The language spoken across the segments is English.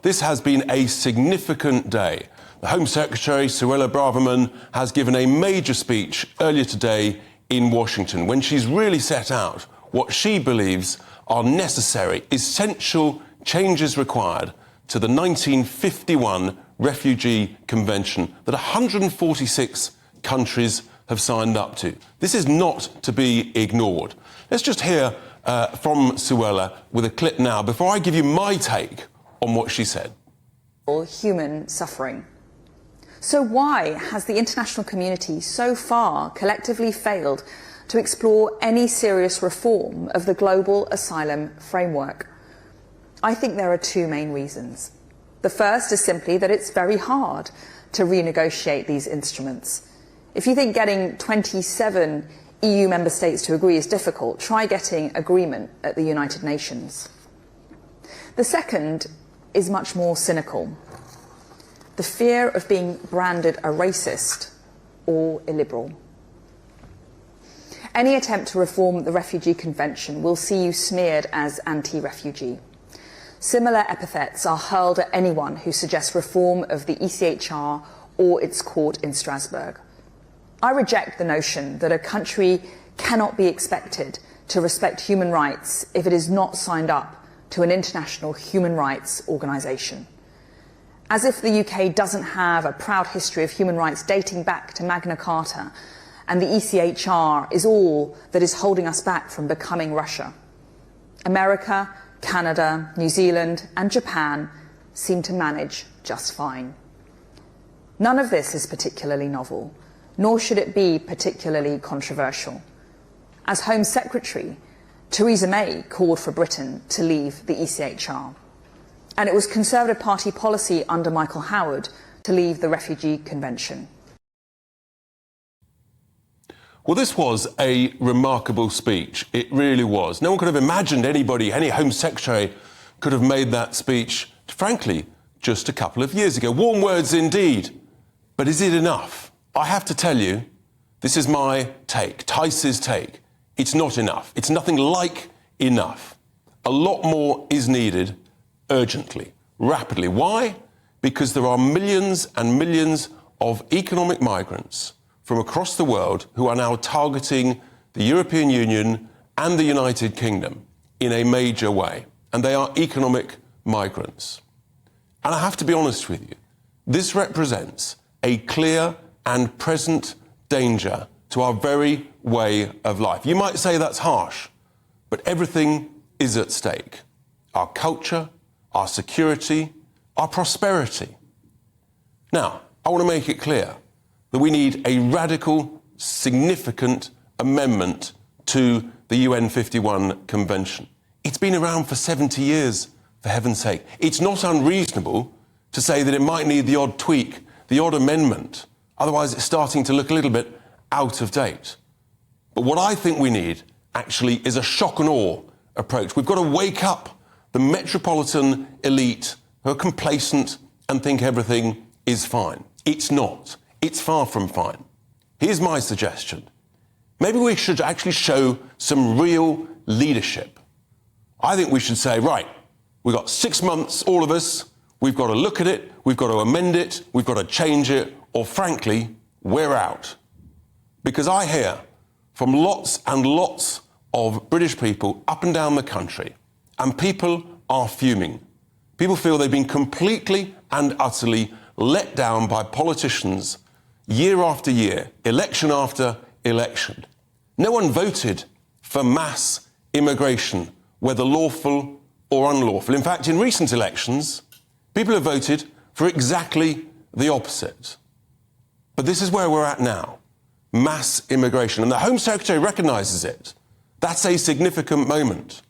this has been a significant day. The Home Secretary, Suella Braverman, has given a major speech earlier today in Washington when she's really set out what she believes are necessary, essential changes required to the 1951 Refugee Convention that 146 countries have signed up to. This is not to be ignored. Let's just hear from Suella with a clip now before I give you my take on what she said. Human suffering. So why has the international community so far collectively failed to explore any serious reform of the global asylum framework? I think there are two main reasons. The first is simply that it's very hard to renegotiate these instruments. If you think getting 27 EU member states to agree is difficult, try getting agreement at the United Nations. The second is much more cynical. The fear of being branded a racist or illiberal. Any attempt to reform the Refugee Convention will see you smeared as anti-refugee. Similar epithets are hurled at anyone who suggests reform of the ECHR or its court in Strasbourg. I reject the notion that a country cannot be expected to respect human rights if it is not signed up to an international human rights organisation. As if the UK doesn't have a proud history of human rights dating back to Magna Carta, and the ECHR is all that is holding us back from becoming Russia. America, Canada, New Zealand and Japan seem to manage just fine. None of this is particularly novel, nor should it be particularly controversial. As Home Secretary, Theresa May called for Britain to leave the ECHR. And it was Conservative Party policy under Michael Howard to leave the Refugee Convention. Well, this was a remarkable speech. It really was. No one could have imagined anybody, any Home Secretary, could have made that speech, frankly, just a couple of years ago. Warm words indeed. But is it enough? I have to tell you, this is my take, Tice's take. It's not enough. It's nothing like enough. A lot more is needed urgently, rapidly. Why? Because there are millions and millions of economic migrants from across the world who are now targeting the European Union and the United Kingdom in a major way. And they are economic migrants. And I have to be honest with you, this represents a clear and present danger to our very way of life. You might say that's harsh, but everything is at stake. Our culture, our security, our prosperity. Now, I want to make it clear that we need a radical, significant amendment to the UN 51 Convention. It's been around for 70 years, for heaven's sake. It's not unreasonable to say that it might need the odd tweak, the odd amendment. Otherwise, it's starting to look a little bit out of date. But what I think we need, actually, is a shock and awe approach. We've got to wake up the metropolitan elite who are complacent and think everything is fine. It's not. It's far from fine. Here's my suggestion. Maybe we should actually show some real leadership. I think we should say, right, we've got 6 months, all of us, we've got to look at it, we've got to amend it, we've got to change it, or frankly, we're out. Because I hear from lots and lots of British people up and down the country, and people are fuming. People feel they've been completely and utterly let down by politicians year after year, election after election. No one voted for mass immigration, whether lawful or unlawful. In fact, in recent elections, people have voted for exactly the opposite. But this is where we're at now, mass immigration. And the Home Secretary recognises it. That's a significant moment.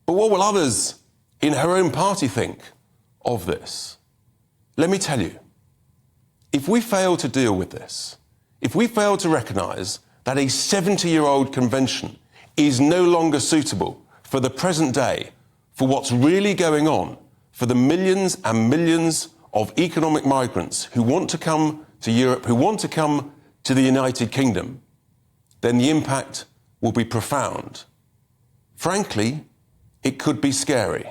But what will others in her own party think of this? Let me tell you, if we fail to deal with this, if we fail to recognise that a 70-year-old convention is no longer suitable for the present day, for what's really going on, for the millions and millions of economic migrants who want to come to Europe, who want to come to the United Kingdom, then the impact will be profound. Frankly, it could be scary.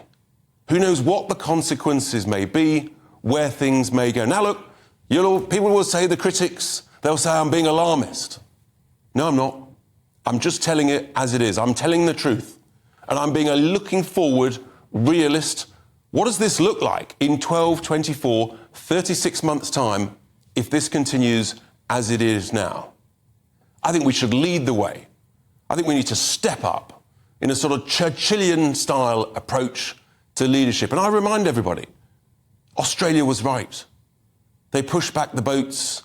Who knows what the consequences may be, where things may go. Now look, people will say, the critics, they'll say I'm being alarmist. No, I'm not. I'm just telling it as it is. I'm telling the truth. And I'm being a looking forward realist. What does this look like in 12, 24, 36 months' time if this continues as it is now? I think we should lead the way. I think we need to step up in a sort of Churchillian-style approach to leadership. And I remind everybody, Australia was right. They pushed back the boats,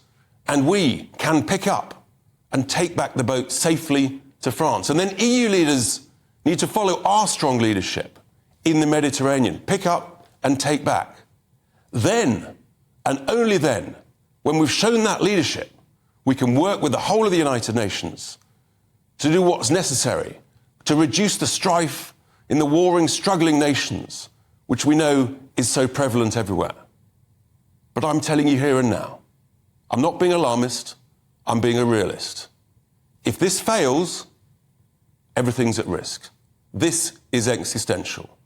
and we can pick up and take back the boat safely to France. And then EU leaders need to follow our strong leadership in the Mediterranean, pick up and take back. Then, and only then, when we've shown that leadership, we can work with the whole of the United Nations to do what's necessary to reduce the strife in the warring, struggling nations, which we know is so prevalent everywhere. But I'm telling you here and now, I'm not being alarmist, I'm being a realist. If this fails, everything's at risk. This is existential.